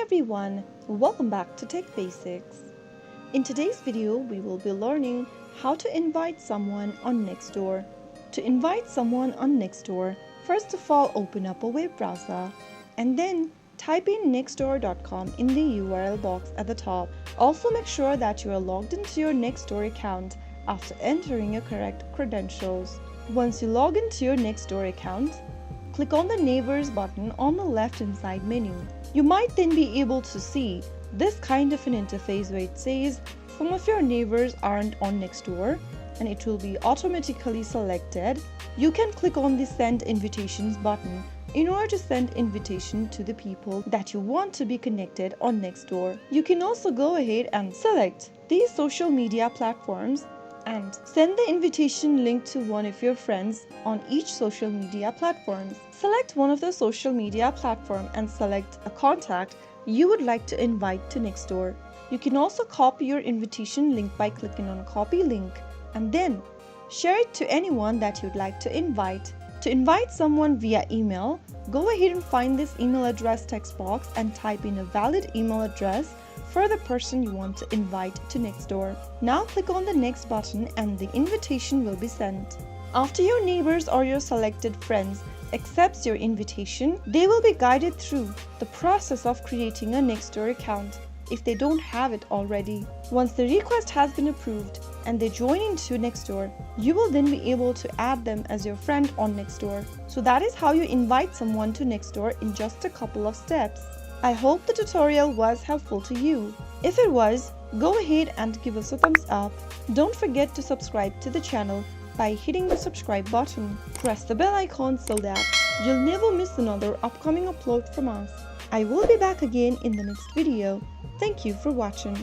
Hi everyone, welcome back to Tech Basics. In today's video, we will be learning how to invite someone on Nextdoor. To invite someone on Nextdoor, first of all open up a web browser and then type in nextdoor.com in the URL box at the top. Also make sure that you are logged into your Nextdoor account after entering your correct credentials. Once you log into your Nextdoor account, click on the Neighbors button on the left-hand side menu. You might then be able to see this kind of an interface where it says some of your neighbors aren't on Nextdoor and it will be automatically selected. You can click on the Send Invitations button in order to send invitation to the people that you want to be connected on Nextdoor. You can also go ahead and select these social media platforms and send the invitation link to one of your friends on each social media platform. Select one of the social media platform and select a contact you would like to invite to Nextdoor. You can also copy your invitation link by clicking on copy link and then share it to anyone that you'd like to invite. To invite someone via email, go ahead and find this email address text box and type in a valid email address for the person you want to invite to Nextdoor. Now click on the next button and the invitation will be sent. After your neighbors or your selected friends accepts your invitation, they will be guided through the process of creating a Nextdoor account if they don't have it already. Once the request has been approved and they join into Nextdoor, you will then be able to add them as your friend on Nextdoor. So that is how you invite someone to Nextdoor in just a couple of steps. I hope the tutorial was helpful to you. If it was, go ahead and give us a thumbs up. Don't forget to subscribe to the channel by hitting the subscribe button. Press the bell icon so that you'll never miss another upcoming upload from us. I will be back again in the next video. Thank you for watching.